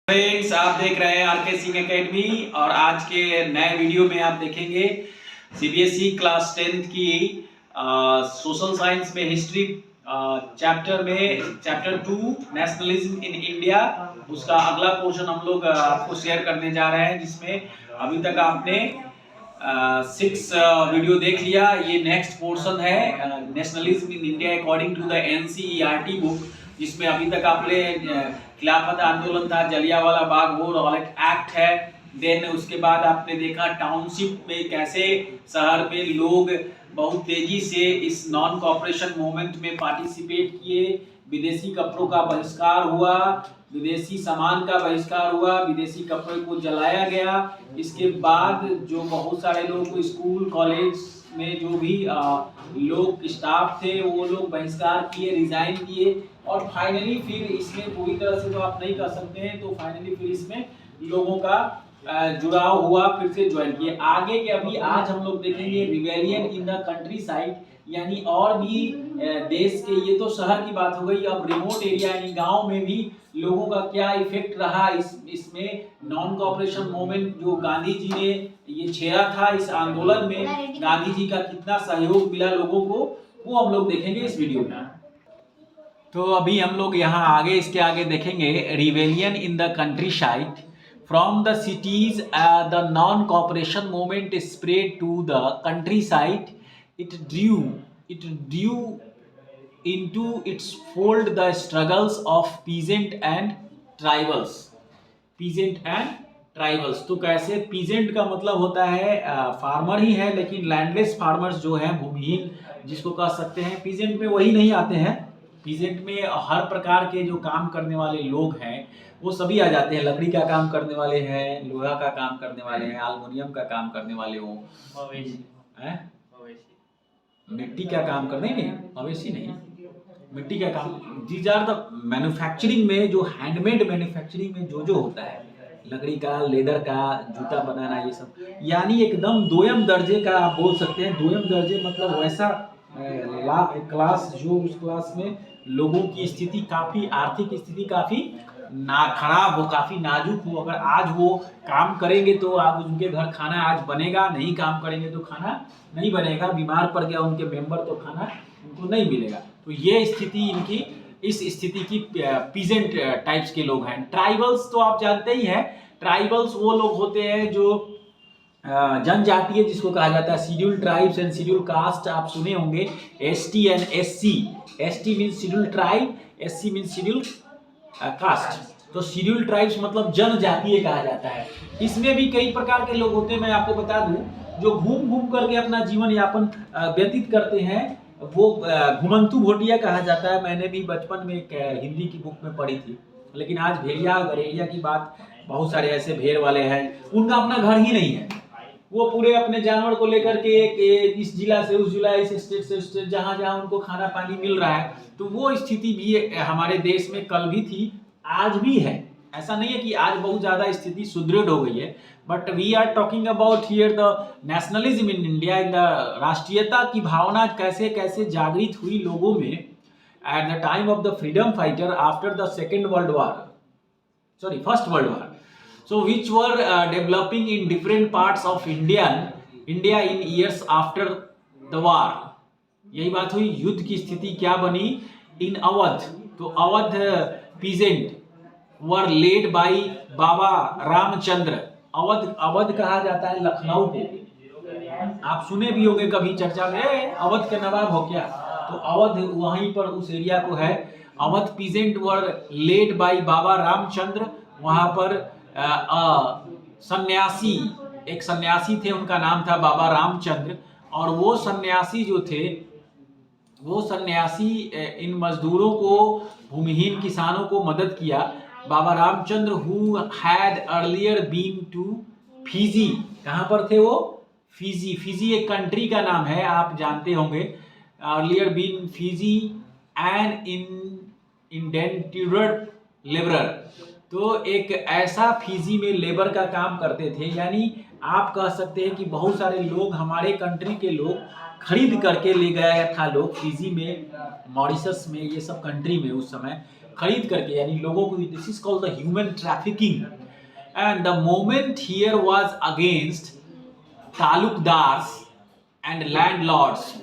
Friends, आप देख रहे हैं आरके सिंह एकेडमी और आज के नए वीडियो में आप देखेंगे सीबीएसई क्लास 10th की सोशल साइंस में history chapter 2 nationalism in India. उसका अगला पोर्शन हम लोग आपको शेयर करने जा रहे हैं, जिसमें अभी तक आपने 6 वीडियो देख लिया। ये नेक्स्ट पोर्शन है nationalism in India according to the NCERT book, जिसमें अभी तक आपने खिलाफत आंदोलन था, जलियांवाला बाग वॉर एक्ट है। देन उसके बाद आपने देखा टाउनशिप में कैसे शहर में लोग बहुत तेजी से इस नॉन कॉपरेशन मूवमेंट में पार्टिसिपेट किए। विदेशी कपड़ों का बहिष्कार हुआ, विदेशी सामान का बहिष्कार हुआ, विदेशी कपड़े को जलाया गया। इसके बाद जो बहुत सारे लोग स्कूल कॉलेज में जो भी लोग स्टाफ थे वो लोग बहिष्कार किए, रिजाइन किए। और फाइनली फिर इसमें पूरी तरह से तो आप नहीं कर सकते हैं, तो फाइनली फिर इसमें लोगों का जुड़ाव हुआ, फिर से ज्वाइन किए। आगे के अभी आज हम लोग देखेंगे rebellion in the country side, यानी और भी देश के, ये तो शहर की बात हो गई, अब रिमोट एरिया यानी गांव में भी लोगों का क्या इफेक्ट रहा इसमें नॉन कॉपरेशन मूवमेंट जो गांधी जी ने ये छेड़ा था। इस आंदोलन में गांधी जी का कितना सहयोग मिला लोगों को, वो हम लोग देखेंगे इस वीडियो में। तो अभी हम लोग यहाँ आगे इसके आगे देखेंगे rebellion in the country side from the cities. The non cooperation movement spread to the country side. It drew into its fold the struggles of peasant and tribals। तो कैसे, पीजेंट का मतलब होता है फार्मर ही है, लेकिन लैंडलेस फार्मर्स जो है, भूमिहीन जिसको कह सकते हैं, पीजेंट में वही नहीं आते हैं। पीजेंट में हर प्रकार के जो काम करने वाले लोग हैं वो सभी आ जाते हैं। लकड़ी का काम करने वाले हैं, लोहा का काम करने वाले हैं, एल्युमिनियम का काम करने वाले हो, मिट्टी का काम करने नहीं, मवेशी नहीं, मिट्टी का काम। दीज आर द मैन्युफैक्चरिंग में, जो हैंडमेड मैन्युफैक्चरिंग में जो जो होता है, लकड़ी का, लेदर का, जूता बनाना, ये सब, यानी एकदम दोयम दर्जे का आप बोल सकते हैं। दोयम दर्जे मतलब वैसा क्लास जो उस क्लास में लोगों की स्थिति काफी, आर्थिक स्थिति काफी खराब हो, काफी नाजुक हो। अगर आज वो काम करेंगे तो आज उनके घर खाना आज बनेगा, नहीं काम करेंगे तो खाना नहीं बनेगा। बीमार पड़ गया उनके मेंबर तो खाना उनको नहीं मिलेगा। तो ये स्थिति इनकी, इस स्थिति की पीजेंट टाइप्स के लोग हैं। ट्राइबल्स तो आप जानते ही हैं, ट्राइबल्स वो लोग होते हैं जो जनजातीय जिसको कहा जाता है, scheduled tribes and scheduled caste आप सुने होंगे, ST and SC. ST means scheduled tribe, SC means scheduled caste. तो शेड्यूल्ड ट्राइब्स मतलब जनजातीय कहा जाता है। इसमें भी कई प्रकार के लोग होते हैं, मैं आपको बता दूं, जो घूम घूम करके अपना जीवन यापन व्यतीत करते हैं, वो घुमंतु भोटिया कहा जाता है। मैंने भी बचपन में एक हिंदी की बुक में पढ़ी थी। लेकिन आज भेड़िया गरेड़िया की बात, बहुत सारे ऐसे भेड़ वाले हैं, उनका अपना घर ही नहीं है। वो पूरे अपने जानवर को लेकर के इस जिला से उस जिला, इस स्टेट से उस स्टेट, जहां जहां उनको खाना पानी मिल रहा है। तो वो स्थिति भी हमारे देश में कल भी थी, आज भी है। ऐसा नहीं है कि आज बहुत ज्यादा स्थिति सुदृढ़ हो गई है, but we are talking about here the nationalism in India, in the राष्ट्रीयता की भावना कैसे कैसे जागृत हुई लोगों में at the time of the freedom fighter after the first world war. So which were developing in different parts of India in years after the war। यही बात हुई। युद्ध की स्थिति क्या बनी इन अवध, तो Awadh peasant were led by बाबा रामचंद्र। अवध कहा जाता है लखनऊ को, आप सुने भी होंगे कभी चर्चा में, अवध के नवाब हो क्या, तो अवध वहीं पर उस एरिया को है। Awadh peasant were led by बाबा रामचंद्र। वहां पर सन्यासी, एक सन्यासी थे, उनका नाम था बाबा रामचंद्र। और वो सन्यासी जो थे, वो सन्यासी इन मजदूरों को, भूमिहीन किसानों को मदद किया। Baba Ramchandra who had earlier been to Fiji. कहाँ पर थे वो? फिजी। फिजी एक कंट्री का नाम है, आप जानते होंगे। Earlier been Fiji and indentured labourer. तो एक ऐसा फिजी में लेबर का काम करते थे, यानी आप कह सकते हैं कि बहुत सारे लोग, हमारे कंट्री के लोग खरीद करके ले गया था लोग फिजी में, मॉरिशस में, ये सब कंट्री में उस समय खरीद करके, यानी लोगों को, this is called the human trafficking. And the moment here was against taluqdars and landlords.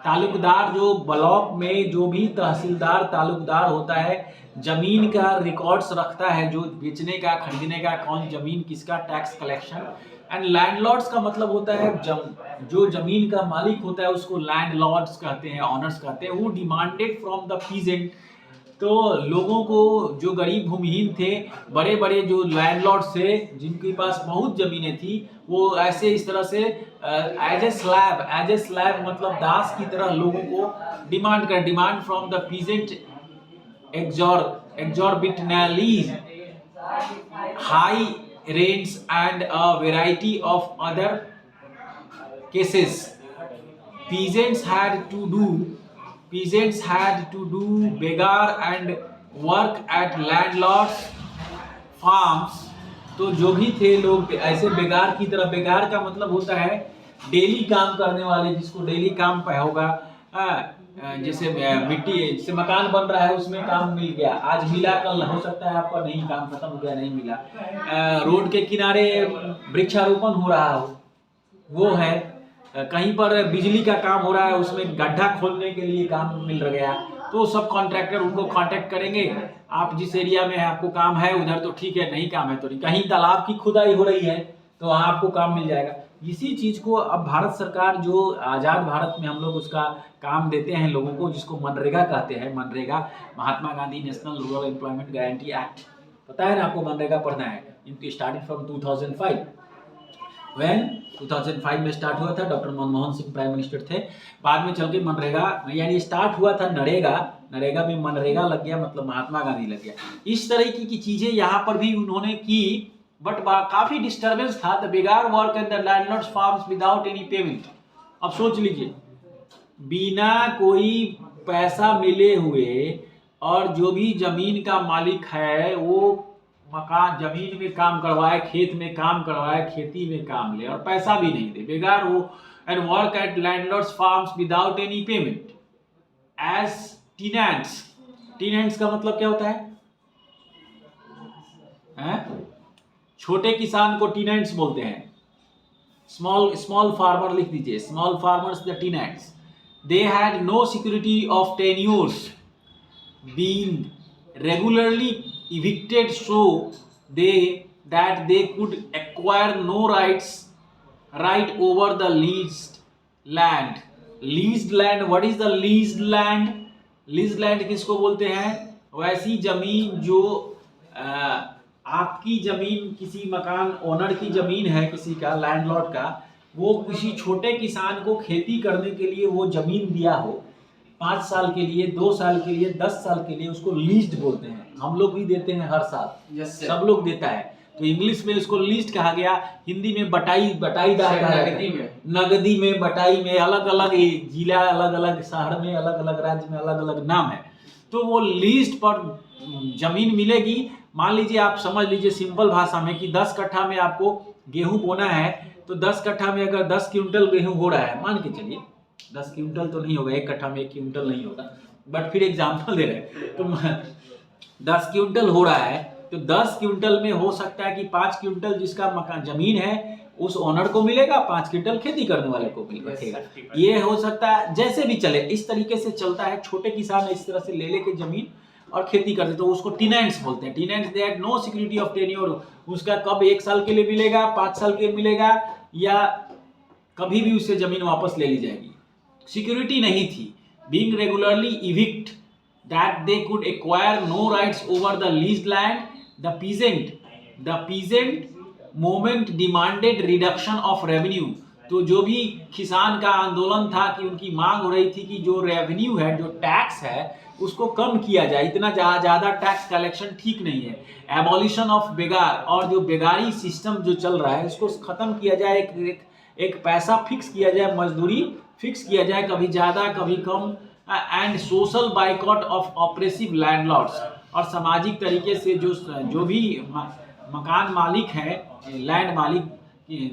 तालुकदार जो ब्लॉक में जो भी तहसीलदार तालुकदार होता है, जमीन का रिकॉर्ड्स रखता है, जो बेचने का खरीदने का, कौन जमीन किसका, टैक्स कलेक्शन। एंड लैंडलॉर्ड्स का मतलब होता है जो जमीन का मालिक होता है उसको लैंडलॉर्ड्स कहते हैं, ऑनर्स कहते हैं। वो डिमांडेड फ्रॉम द पीजेंट, तो लोगों को, जो गरीब भूमिहीन थे, बड़े बड़े जो लैंडलॉर्ड्स थे जिनके पास बहुत जमीनें थी, वो ऐसे इस तरह से एज ए स्लैब मतलब दास की तरह लोगों को demand from the peasant exorbitantly high rents and a variety of other cases. Peasants had to do begar and work at landlords farms. तो जो भी थे लोग ऐसे बेगार की तरह, बेगार का मतलब होता है डेली काम करने वाले, जिसको डेली काम पे होगा। जैसे मिट्टी, जैसे मकान बन रहा है उसमें काम मिल गया, आज मिला, कल हो सकता है आपका नहीं, काम खत्म हो गया, नहीं मिला। रोड के किनारे वृक्षारोपण हो रहा हो, वो है। कहीं पर बिजली का काम हो रहा है, उसमें गड्ढा खोलने के लिए काम मिल गया, तो सब कॉन्ट्रैक्टर उनको कांटेक्ट करेंगे, आप जिस एरिया में आपको काम है उधर तो ठीक है, नहीं काम है तो नहीं। कहीं तालाब की खुदाई हो रही है तो वहाँ आपको काम मिल जाएगा। इसी चीज को अब भारत सरकार, जो आजाद भारत में हम लोग उसका काम देते हैं लोगों को, जिसको मनरेगा कहते हैं, MNREGA, Mahatma Gandhi national rural employment guarantee act, पता है ना आपको, मनरेगा पढ़ना है। इनकी स्टार्टिंग फ्रॉम 2005, व्हेन 2005 में स्टार्ट हुआ था, doctor Manmohan Singh prime minister थे। बाद में चल के मनरेगा, यानी स्टार्ट हुआ था नरेगा में मनरेगा लग गया, मतलब महात्मा गांधी लग गया। इस तरह की चीजें यहाँ पर भी उन्होंने की, बट काफी डिस्टर्बेंस था। The begar work and the landlords farms without any payment. अब सोच लीजिए, बिना कोई पैसा मिले हुए, और जो भी जमीन का मालिक है वो मकान जमीन में काम करवाए, खेत में काम करवाए, खेती में काम ले और पैसा भी नहीं दे, बेगार वो। And work at landlords farms without any payment as tenants. Tenants का मतलब क्या होता है? छोटे किसान को टीनेंट्स बोलते हैं। स्मॉल फार्मर लिख दीजिए, small farmers the tenants. They had no security of tenures, being regularly evicted, so that they could acquire no right over the leased land. Leased land, what is the leased land? Leased land किसको बोलते हैं? वैसी जमीन जो आपकी जमीन, किसी मकान ओनर की जमीन है, किसी का लैंडलॉर्ड का, वो किसी छोटे किसान को खेती करने के लिए वो जमीन दिया हो, 5 साल के लिए, 2 साल के लिए, 10 साल के लिए, उसको लीज्ड बोलते हैं। हम लोग भी देते हैं हर साल, सब लोग देता है, तो इंग्लिश में इसको लीज्ड कहा गया, हिंदी में बटाईदार कहा जाता है। नगदी में, बटाई में, अलग अलग जिला, अलग अलग शहर में, अलग अलग राज्य में अलग अलग नाम है। तो वो लीज्ड पर जमीन मिलेगी। मान लीजिए, आप समझ लीजिए सिंपल भाषा में कि 10 कट्ठा में आपको गेहूं बोना है, तो 10 कट्ठा में अगर 10 क्विंटल गेहूं हो रहा है, मान के चलिए 10 क्विंटल तो नहीं होगा, 1 कट्ठा में 1 क्विंटल नहीं होगा, बट फिर एग्जाम्पल दे रहे हैं, तो 10 क्विंटल हो रहा है, तो 10 क्विंटल में हो सकता है कि 5 क्विंटल जिसका मकान जमीन है उस ओनर को मिलेगा, 5 क्विंटल खेती करने वाले को मिलेगा। ये हो सकता है, जैसे भी चले, इस तरीके से चलता है। छोटे किसान इस तरह से ले लेके जमीन और खेती करते, तो उसको टीनेंट्स बोलते हैं। Tenants they had no security of tenure, उसका कब 1 साल के लिए मिलेगा, 5 साल के लिए मिलेगा, या कभी भी उससे जमीन वापस ले ली जाएगी, सिक्योरिटी नहीं थी। Being regularly evict that they could acquire no rights over the leased land, the peasant movement demanded reduction of revenue। तो जो भी किसान का आंदोलन था कि उनकी मांग हो रही थी कि जो रेवेन्यू है, जो टैक्स है, उसको कम किया जाए, इतना ज़्यादा टैक्स कलेक्शन ठीक नहीं है। एबॉलिशन ऑफ बेगार, और जो बेगारी सिस्टम जो चल रहा है उसको खत्म किया जाए, एक पैसा फिक्स किया जाए, मजदूरी फिक्स किया जाए, कभी ज़्यादा कभी कम। And social boycott of oppressive landlords, और सामाजिक तरीके से जो भी मकान मालिक है, लैंड मालिक,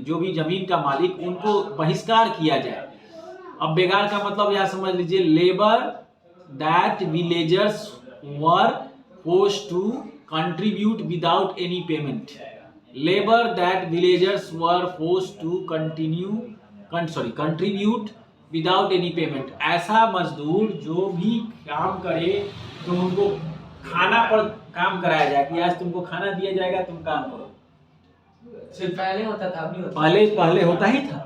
जो भी जमीन का मालिक, उनको बहिष्कार किया जाए। अब बेगार का मतलब यह समझ लीजिए, labour that villagers were forced to contribute without any payment. Labor that villagers were forced to contribute without any payment. ऐसा मजदूर जो भी काम करे तो उनको खाना पर काम कराया जाए कि आज तुमको खाना दिया जाएगा, तुम काम करो। सिर्फ पहले होता था, अब नहीं होता। पहले होता ही था,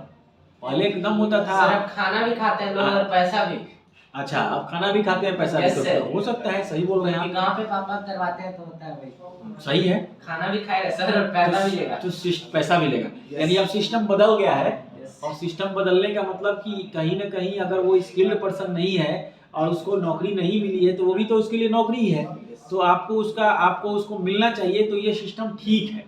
पहले एकदम होता था। सर अब खाना भी खाते हैं लोग और पैसा भी। अच्छा, अब खाना भी खाते हैं, पैसा भी Yes, करते हैं। हो सकता है, सही बोल रहे हैं क्योंकि आप। गांव पे पापा करवाते हैं तो होता है भाई। सही है, खाना भी खाएगा सर और पैसा भी लेगा। तो पैसा भी लेगा। यानी अब सिस्टम बदल गया है, और सिस्टम बदलने का मतलब कि कहीं ना कहीं अगर वो स्किल्ड पर्सन नहीं है और उसको नौकरी नहीं मिली है तो वो भी तो उसके लिए नौकरी ही है, तो आपको उसको मिलना चाहिए, तो ये सिस्टम ठीक है।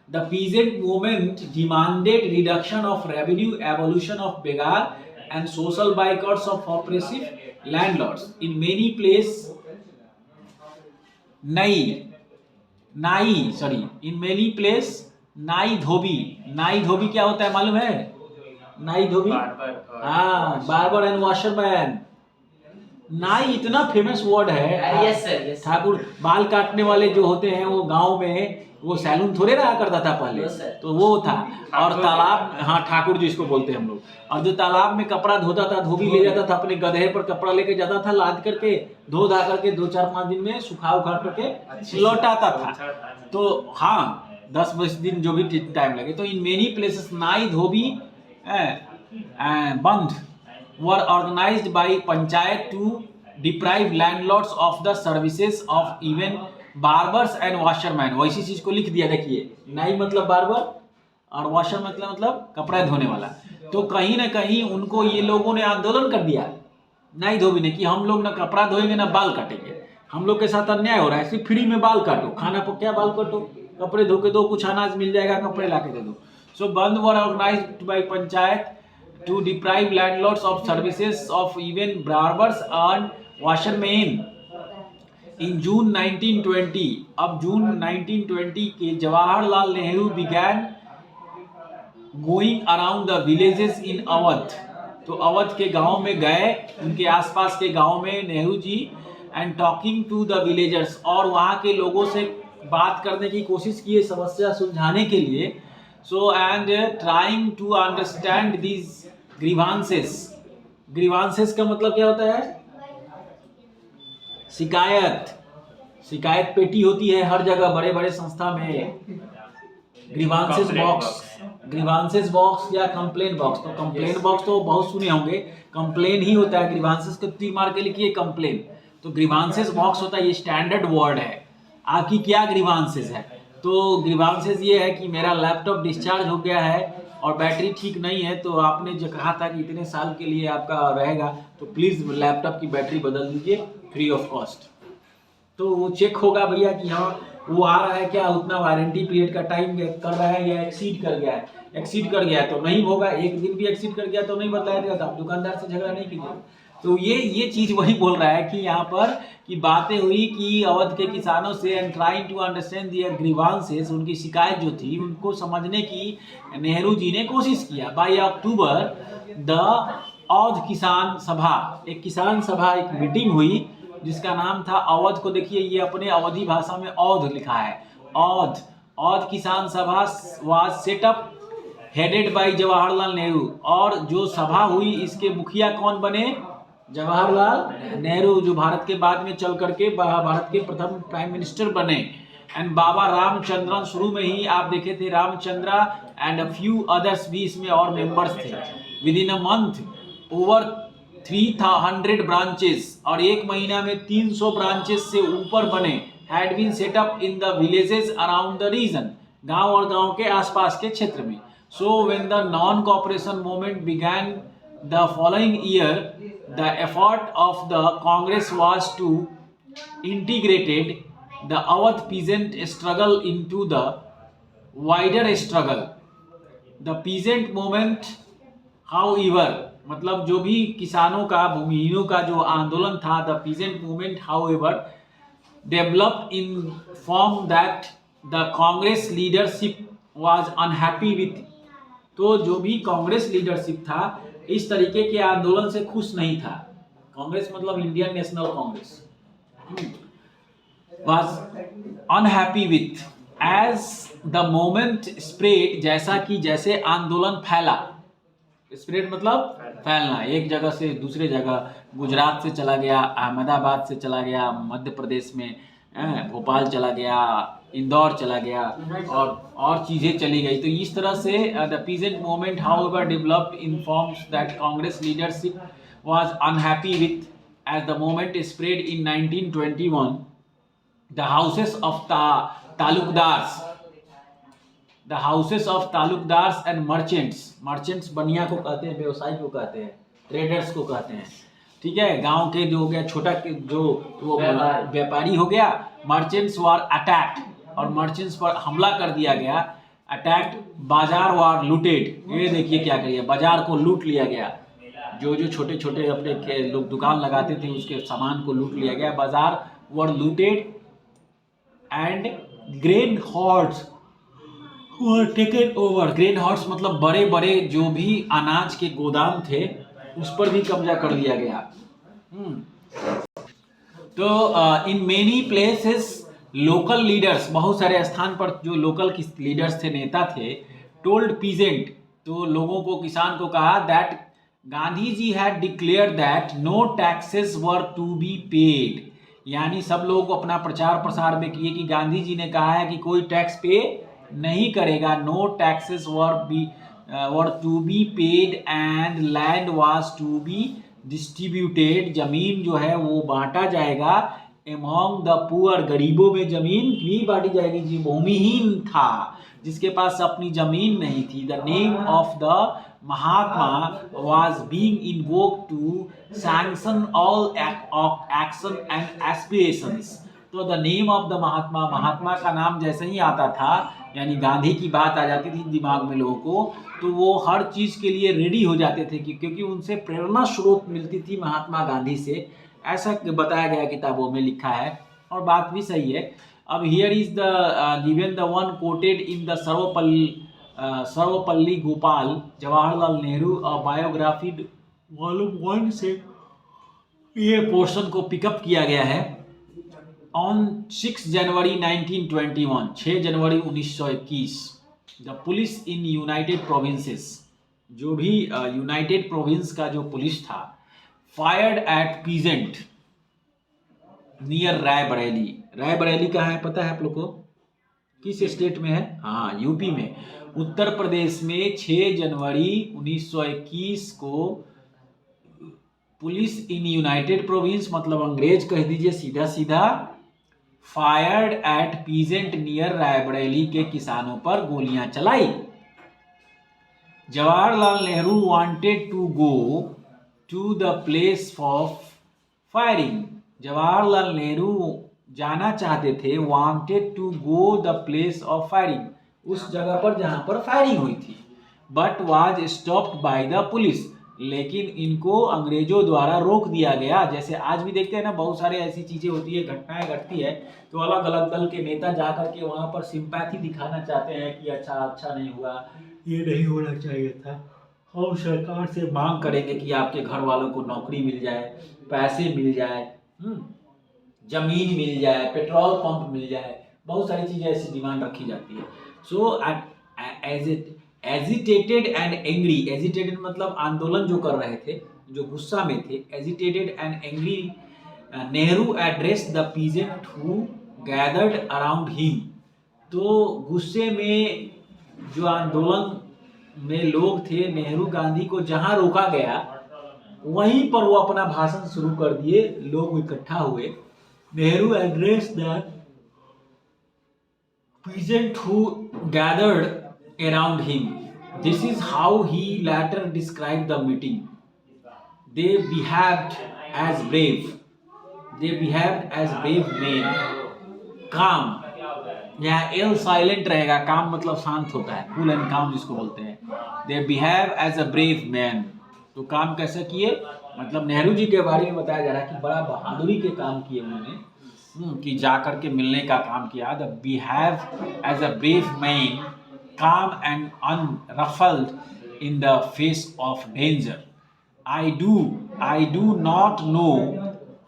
The peasant movement demanded reduction of revenue, abolition of begar, and social boycotts of oppressive landlords. In many places, नाई धोबी क्या होता है मालूम है? नाई धोबी, हाँ, बार्बर एंड वॉशरमैन। नाई इतना फेमस वर्ड है। Yes sir. ठाकुर बाल काटने वाले जो होते हैं वो गांव में वो सैलून थोड़े रहा करता था पहले, तो वो था। और तालाब, हाँ, ठाकुर जिसको बोलते हैं हम लोग, और जो तालाब में कपड़ा धोता था, धोबी ले जाता था, अपने गधे पर कपड़ा लेके जाता था, लाद करके धो धा करके 2-4-5 दिन में सुखा उखाड़ करके लौटाता था। तो हाँ, 10-20 दिन जो भी टाइम लगे। तो in many places nai dhobi bandh were organised by panchayat to deprive landlords of the services of even barbers and washerman. वैसी चीज को लिख दिया, देखिए, नाई मतलब बार्बर और वॉशर मतलब कपड़ा धोने वाला। तो कहीं ना कहीं उनको ये लोगों ने आंदोलन कर दिया, नाई धोबी ने, कि हम लोग ना कपड़ा धोएंगे ना बाल काटेंगे, हम लोग के साथ अन्याय हो रहा है, सिर्फ फ्री में बाल काटो, खाना पर क्या बाल काटो, कपड़े धो के दो, कुछ अनाज मिल जाएगा, कपड़े ला के दे दो। So bandh were organised by panchayat to deprive landlords of services of even barbers and washermen. In June 1920, अब जून 1920 के Jawaharlal Nehru began going around the villages in Awadh. तो अवध के गांव में गए, उनके आसपास के गांव में Nehru ji, and talking to the villagers, और वहाँ के लोगों से बात करने की कोशिश की, समस्या सुलझाने के लिए। So and trying to understand these grievances. Grievances का मतलब क्या होता है? शिकायत पेटी होती है हर जगह, बड़े बड़े संस्था में। ग्रीवांसेस बॉक्स या कंप्लेन बॉक्स। तो कंप्लेन बॉक्स तो बहुत सुने होंगे, कंप्लेन ही होता है। ग्रीवांसेस को तीर मार के लिखिए कंप्लेन। तो ग्रीवांसेस बॉक्स होता है, ये स्टैंडर्ड वर्ड है। आपकी क्या ग्रीवांसेस है? तो ग्रीवांसेस ये है कि मेरा लैपटॉप डिस्चार्ज हो गया है और बैटरी ठीक नहीं है, तो आपने जो कहा था कि इतने साल के लिए आपका रहेगा, तो प्लीज़ लैपटॉप की बैटरी बदल दीजिए फ्री ऑफ कॉस्ट। तो वो चेक होगा भैया कि हाँ वो आ रहा है क्या, उतना वारंटी पीरियड का टाइम कर रहा है या एक्सीड कर गया है। एक्सीड कर गया है तो नहीं होगा, एक दिन भी एक्सीड कर गया तो नहीं बताया जाएगा, तो आप दुकानदार से झगड़ा नहीं कीजिए। तो ये चीज़ वही बोल रहा है कि यहाँ पर कि बातें हुई कि अवध के किसानों से, and trying to understand their grievances, उनकी शिकायत जो थी उनको समझने की नेहरू जी ने कोशिश किया। बाई अक्टूबर द अवध किसान सभा, एक किसान सभा, एक मीटिंग हुई जिसका नाम था अवध। को देखिए, ये अपने अवधी भाषा में अवध लिखा है, अवध किसान सभा was set up headed by Jawaharlal Nehru. और जो सभा हुई इसके मुखिया कौन बने? जवाहरलाल नेहरू, जो भारत के बाद में चल करके भारत के प्रथम प्राइम मिनिस्टर बने। एंड बाबा रामचंद्रन, शुरू में ही आप देखे थे Ramchandra, and a few others भी इसमें और मेंबर्स थे। Within a month over 300 branches, और एक महीना में 300 ब्रांचेस से ऊपर बने, had been set up in the villages around the region, गांव और गांव के आसपास के क्षेत्र में। So when the non cooperation movement began the following year, the effort of the Congress was to integrated the Awadh peasant struggle into the wider struggle. The peasant movement, however, मतलब जो भी किसानों का, भूमिहीनों का जो आंदोलन था, the peasant movement, however, developed in form that the Congress leadership was unhappy with. तो जो भी कांग्रेस लीडरशिप था इस तरीके के आंदोलन से खुश नहीं था। कांग्रेस मतलब Indian national Congress. was unhappy with as the moment spread, जैसा कि जैसे आंदोलन फैला, स्प्रेड मतलब फैलना, एक जगह से दूसरे जगह, गुजरात से चला गया, अहमदाबाद से चला गया, मध्य प्रदेश में भोपाल चला गया, इंदौर चला गया, और चीज़ें चली गई। तो इस तरह से the peasant movement however developed informs that Congress leadership was unhappy with as the movement spread in 1921 the houses of talukdars and merchants बनिया को कहते हैं, व्यवसायी को कहते हैं, ट्रेडर्स को कहते हैं, ठीक है, गांव के जो हो गया छोटा जो वो व्यापारी हो गया, मर्चेंट्स वर अटैक्ड, और मर्चेंट्स पर हमला कर दिया गया, अटैक्ड, बाजार वर लूटेड, ये देखिए क्या करिए, बाजार को लूट लिया गया, जो छोटे छोटे अपने लोग दुकान लगाते थे उसके सामान को लूट लिया गया, bazaar were looted and grain hoards were taken over. Grain hoards मतलब बड़े बड़े जो भी अनाज के गोदाम थे उस पर भी कब्जा कर लिया गया। तो in many places local leaders, बहुत सारे स्थान पर जो लोकल लीडर्स थे, नेता थे, टोल्ड पीजेंट, तो लोगों को, किसान को कहा, that Gandhi ji had declare that no taxes were to be paid, यानी सब लोगों को अपना प्रचार प्रसार में किए कि गांधी जी ने कहा है कि कोई टैक्स पे नहीं करेगा, no taxes were to be paid and land was to be distributed, जमीन जो है वो बांटा जाएगा, एमॉन्ग द पुअर, गरीबों में जमीन भी बांटी जाएगी, जो भूमिहीन था, जिसके पास अपनी जमीन नहीं थी। The name of the Mahatma was being invoked to sanction all action and aspirations. तो द नेम ऑफ द महात्मा, महात्मा का नाम जैसे ही आता था, यानी गांधी की बात आ जाती थी दिमाग में लोगों को, तो वो हर चीज़ के लिए रेडी हो जाते थे, क्योंकि उनसे प्रेरणा स्रोत मिलती थी महात्मा गांधी से, ऐसा बताया गया, किताबों में लिखा है, और बात भी सही है। अब here is the given the one quoted in the Sarvepalli Gopal Jawaharlal Nehru biography volume 1 से ये पोर्शन को पिकअप किया गया है। On 6 January 1921, 6 January 1921, the police in United provinces, जो भी यूनाइटेड प्रोविंस का जो पुलिस था, fired at peasant near Raebareli. Raebareli कहाँ है पता है आप लोग को? किस स्टेट में है? हाँ, यूपी में, उत्तर प्रदेश में 6 जनवरी 1921 को पुलिस इन यूनाइटेड प्रोविंस, मतलब अंग्रेज कह दीजिए सीधा सीधा, fired at peasant near Raebareli के किसानों पर गोलियां चलाई। Jawaharlal Nehru wanted to go to the place of firing, Jawaharlal Nehru जाना चाहते थे, wanted to go the place of firing, उस जगह पर जहां पर फायरिंग हुई थी, but was stopped by the police, लेकिन इनको अंग्रेजों द्वारा रोक दिया गया। जैसे आज भी देखते हैं ना, बहुत सारे ऐसी चीजें होती है, घटनाएं घटती है, तो अलग अलग दल के नेता जा करके वहां पर सिंपैथी दिखाना चाहते हैं कि अच्छा नहीं हुआ, ये नहीं होना चाहिए था, हम सरकार से मांग करेंगे कि आपके घर वालों को नौकरी मिल जाए, पैसे मिल जाए, जमीन मिल जाए, पेट्रोल पंप मिल जाए, बहुत सारी चीजें ऐसी डिमांड रखी जाती है। सो एजिटेटेड एंड एंग्री, एजिटेटेड मतलब आंदोलन जो कर रहे थे, जो गुस्सा में थे, agitated and angry, Nehru address the peasant who gathered around him, तो गुस्से में जो आंदोलन में लोग थे, नेहरू गांधी को जहां रोका गया वहीं पर वो अपना भाषण शुरू कर दिए, लोग इकट्ठा हुए। Nehru address the peasant who gathered around him. This is how he later described the meeting. They behaved as brave. They behaved as brave men. Calm. यहाँ L silent रहेगा, calm मतलब शांत होता है, cool and calm जिसको बोलते हैं। They behave as a brave man. तो काम कैसे किए? मतलब नेहरू जी के बारे में बताया जा रहा है कि बड़ा बहादुरी के काम किए उन्होंने, कि जाकर के मिलने का काम किया। They behave as a brave man, calm and unruffled in the face of danger. I do not know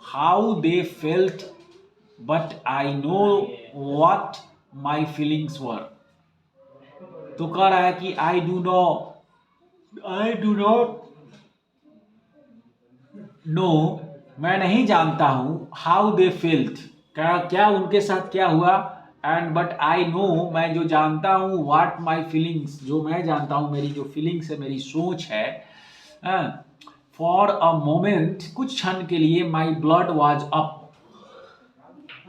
how they felt but I know what my feelings were. तो कह रहा है कि I do not know, मैं नहीं जानता हूँ how they felt, क्या उनके साथ क्या हुआ, एंड बट आई नो, मैं जो जानता हूँ व्हाट माई फीलिंग्स, जो मैं जानता हूँ मेरी जो फीलिंग्स है, मेरी सोच है, फॉर अ मोमेंट, कुछ क्षण के लिए, माई ब्लड वॉज अप,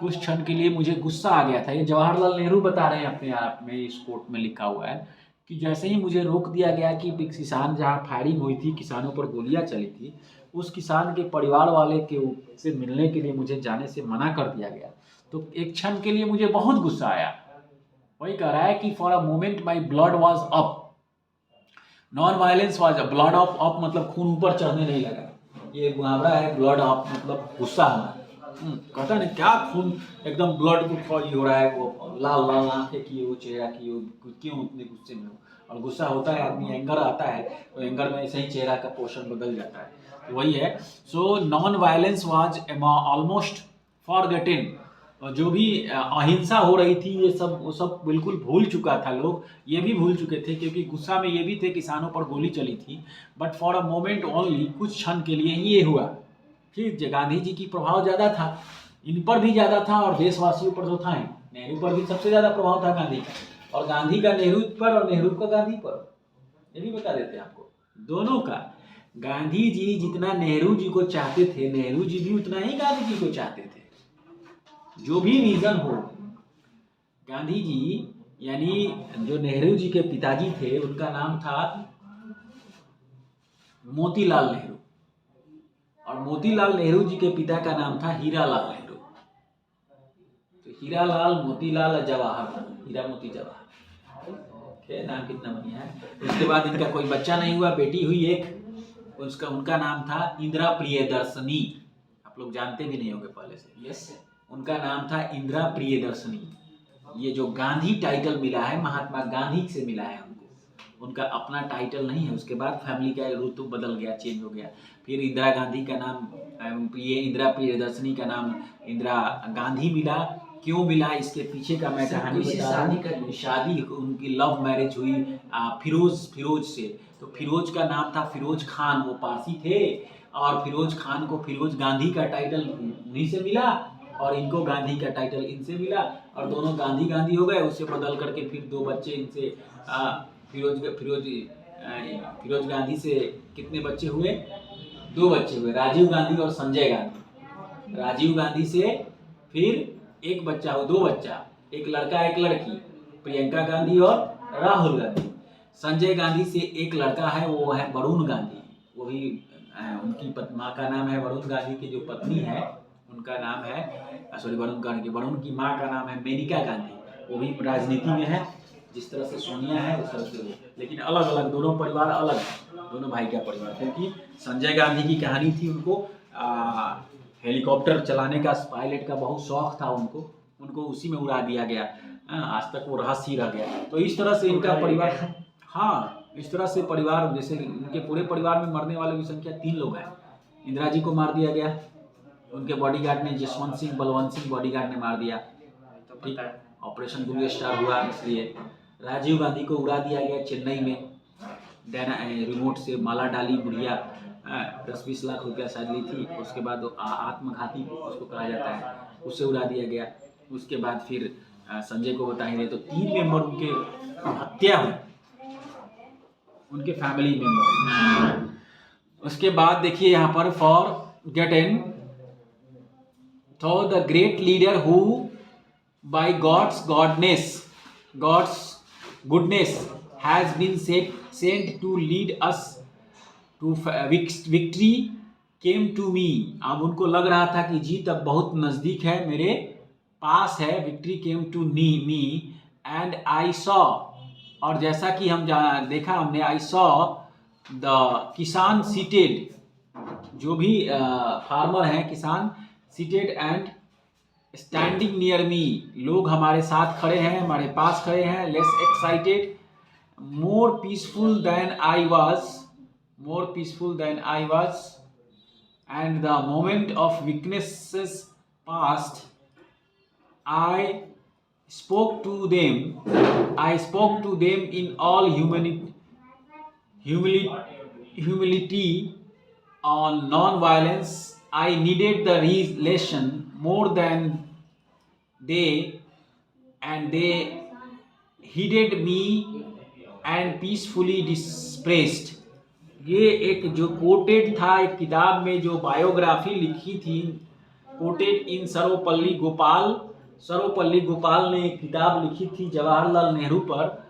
कुछ क्षण के लिए मुझे गुस्सा आ गया था। ये जवाहरलाल नेहरू बता रहे हैं अपने आप में, इस कोट में लिखा हुआ है कि जैसे ही मुझे रोक दिया गया कि किसान, जहाँ फायरिंग हुई थी, किसानों पर गोलियां चली थी, उस किसान के परिवार वाले के से मिलने के लिए मुझे जाने से मना कर दिया गया, तो एक क्षण के लिए मुझे बहुत गुस्सा आया। वही कह रहा है कि for a moment my blood was up, non violence was up, blood of up मतलब खून ऊपर चढ़ने नहीं लगा, ये मुहावरा है, ब्लड अप मतलब गुस्सा होना। कहता नहीं क्या खून एकदम ब्लड को फॉल हो रहा है, वो लाल लाल आंखें किए, वो चेहरा किए, क्यों उतने गुस्से में हो, और गुस्सा होता है आदमी, एंगर आता है तो एंगर में ऐसे ही चेहरा का पोर्शन बदल जाता है, तो वही है। So non violence was almost forgotten, जो भी अहिंसा हो रही थी, ये सब वो सब बिल्कुल भूल चुका था, लोग ये भी भूल चुके थे, क्योंकि गुस्सा में ये भी थे, किसानों पर गोली चली थी, but for a moment only, कुछ क्षण के लिए ही ये हुआ। फिर गांधी जी की प्रभाव ज़्यादा था, इन पर भी ज़्यादा था, और देशवासियों पर तो था ही, नेहरू पर भी सबसे ज़्यादा प्रभाव था गांधी का, और गांधी का नेहरू पर, और नेहरू का गांधी पर, ये भी बता देते हैं आपको, दोनों का। गांधी जी जितना नेहरू जी को चाहते थे, नेहरू जी भी उतना ही गांधी जी को चाहते थे, जो भी रीजन हो। गांधी जी यानी जो नेहरू जी के पिताजी थे, उनका नाम था मोतीलाल नेहरू, और मोतीलाल नेहरू जी के पिता का नाम था हीरालाल नेहरू। तो हीरालाल, मोतीलाल, जवाहरलाल, हीरा मोती जवाहर, नाम कितना बढ़िया है। उसके बाद इनका कोई बच्चा नहीं हुआ, बेटी हुई एक, उनका नाम था इंदिरा प्रियदर्शनी, आप लोग जानते भी नहीं होंगे पहले से, यस, उनका नाम था इंदिरा प्रियदर्शनी। ये जो गांधी टाइटल मिला है, महात्मा गांधी से मिला है उनको, उनका अपना टाइटल नहीं है। उसके बाद फैमिली का रुतु बदल गया, चेंज हो गया, फिर इंदिरा गांधी का नाम, ये इंदिरा प्रियदर्शनी का नाम इंदिरा गांधी मिला। क्यों मिला, इसके पीछे का मैं कहानी बता रहा हूँ। शादी उनकी लव मैरिज हुई फिरोज से, तो फिरोज का नाम था फिरोज खान, वो पारसी थे, और फिरोज खान को फिरोज गांधी का टाइटल उन्हीं से मिला, और इनको गांधी का टाइटल इनसे मिला, और दोनों गांधी गांधी हो गए। उससे बदल करके फिर दो बच्चे इनसे, फिरोज गांधी से कितने बच्चे हुए, दो बच्चे हुए, राजीव गांधी और संजय गांधी। राजीव गांधी से फिर एक बच्चा हो, दो बच्चा, एक लड़का एक लड़की, प्रियंका गांधी और राहुल गांधी। संजय गांधी से एक लड़का है, वो है वरुण गांधी, वो भी उनकी माँ का नाम है वरुण गांधी की जो पत्नी है उनका नाम है, सॉरी, वरुण गांधी, वरुण की माँ का नाम है मेनका गांधी, वो भी राजनीति में है, जिस तरह से सोनिया है उस तरह से वो, लेकिन अलग अलग, दोनों परिवार अलग, दोनों भाई का परिवार। क्योंकि संजय गांधी की कहानी थी, उनको हेलीकॉप्टर चलाने का, पायलट का बहुत शौक था उनको उसी में उड़ा दिया गया, आज तक वो रहस्य ही रह गया। तो इस तरह से इनका परिवार, हाँ, इस तरह से परिवार, जैसे इनके पूरे परिवार में मरने वालों की संख्या 3 लोग हैं। इंदिरा जी को मार दिया गया, उनके बॉडीगार्ड ने, जसवंत सिंह बलवंत सिंह बॉडीगार्ड ने मार दिया, ठीक है, ऑपरेशन ब्लू स्टार हुआ इसलिए। राजीव गांधी को उड़ा दिया गया चेन्नई में, रिमोट से माला डाली बुढ़िया, 10-20 लाख रुपया शायद ली थी, उसके बाद आत्मघाती उसको कहा जाता है, उससे उड़ा दिया गया। उसके बाद फिर संजय को बता ही रहे, तो 3 मेंबर उनके हत्या हुई, उनके फैमिली मेंबर। उसके बाद देखिए यहाँ पर, फॉर गेट इन, तो the great leader who by God's goodness has been sent to lead us to victory came to me. अब उनको लग रहा था कि जीत अब बहुत नज़दीक है, मेरे पास है, victory came to me and I saw, और जैसा कि हम देखा हमने, I saw the kisan seated, जो भी फार्मर हैं किसान, seated and standing near me, लोग हमारे साथ खड़े हैं, हमारे पास खड़े हैं, less excited, more peaceful than I was, and the moment of weaknesses passed, I spoke to them in all humility on non-violence. I needed the relation more than they, and they heeded me and peacefully dispersed. ये एक जो coated था, एक किताब में जो biography लिखी थी, कोटेड इन सर्वपल्ली गोपाल ने एक किताब लिखी थी जवाहरलाल नेहरू पर,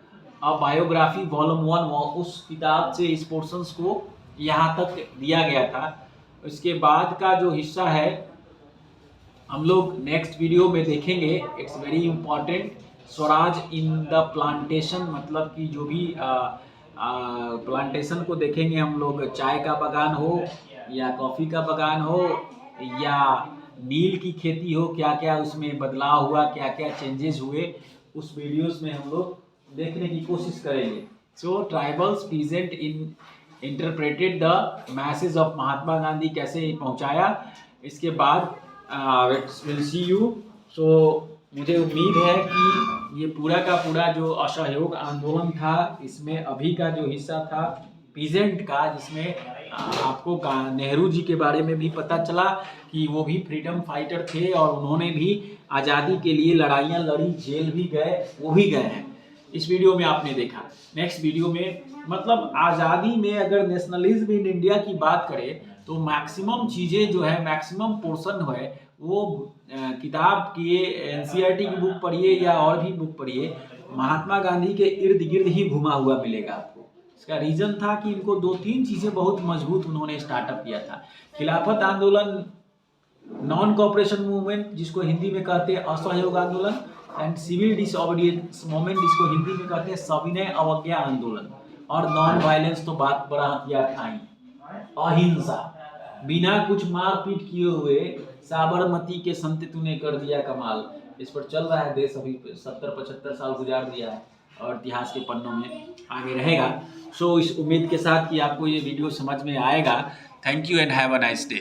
बायोग्राफी वॉल्यूम 1, उस किताब से इस पोर्शंस को यहाँ तक दिया गया था। इसके बाद का जो हिस्सा है हम लोग नेक्स्ट वीडियो में देखेंगे। It's very important. Swaraj in the plantation, मतलब कि जो भी प्लांटेशन को देखेंगे हम लोग, चाय का बागान हो या कॉफ़ी का बागान हो या नील की खेती हो, क्या क्या उसमें बदलाव हुआ, क्या क्या चेंजेस हुए, उस वीडियोस में हम लोग देखने की कोशिश करेंगे। So tribals present in interpreted the message of Mahatma Gandhi, कैसे पहुंचाया। इसके बाद विल सी यू। सो मुझे उम्मीद है कि ये पूरा का पूरा जो असहयोग आंदोलन था, इसमें अभी का जो हिस्सा था पीजेंट का, जिसमें आपको नेहरू जी के बारे में भी पता चला कि वो भी फ्रीडम फाइटर थे और उन्होंने भी आज़ादी के लिए लड़ाइयाँ लड़ी, जेल भी गए, वो भी गए हैं। इस वीडियो में आपने देखा। नेक्स्ट वीडियो में मतलब आज़ादी में अगर नेशनलिज्म इन इंडिया की बात करें तो मैक्सिमम चीज़ें जो है, मैक्सिमम पोर्शन है वो किताब की एनसीईआरटी की बुक पढ़िए या और भी बुक पढ़िए, महात्मा गांधी के इर्द गिर्द ही घुमा हुआ मिलेगा आपको। इसका रीज़न था कि इनको 2-3 चीज़ें बहुत मजबूत उन्होंने स्टार्टअप किया था। खिलाफत आंदोलन, नॉन कोऑपरेशन मूवमेंट जिसको हिंदी में कहते हैं असहयोग आंदोलन, एंड सिविल डिसओबीडियंस मूवमेंट जिसको हिंदी में कहते हैं सविनय अवज्ञा आंदोलन, और नॉन वायलेंस तो बात बड़ा हथियार था ही, अहिंसा, बिना कुछ मारपीट किए हुए साबरमती के संत तूने कर दिया कमाल। इस पर चल रहा है देश, अभी 70-75 साल गुजार दिया है और इतिहास के पन्नों में आगे रहेगा। सो इस उम्मीद के साथ कि आपको ये वीडियो समझ में आएगा। Thank you and have a nice day.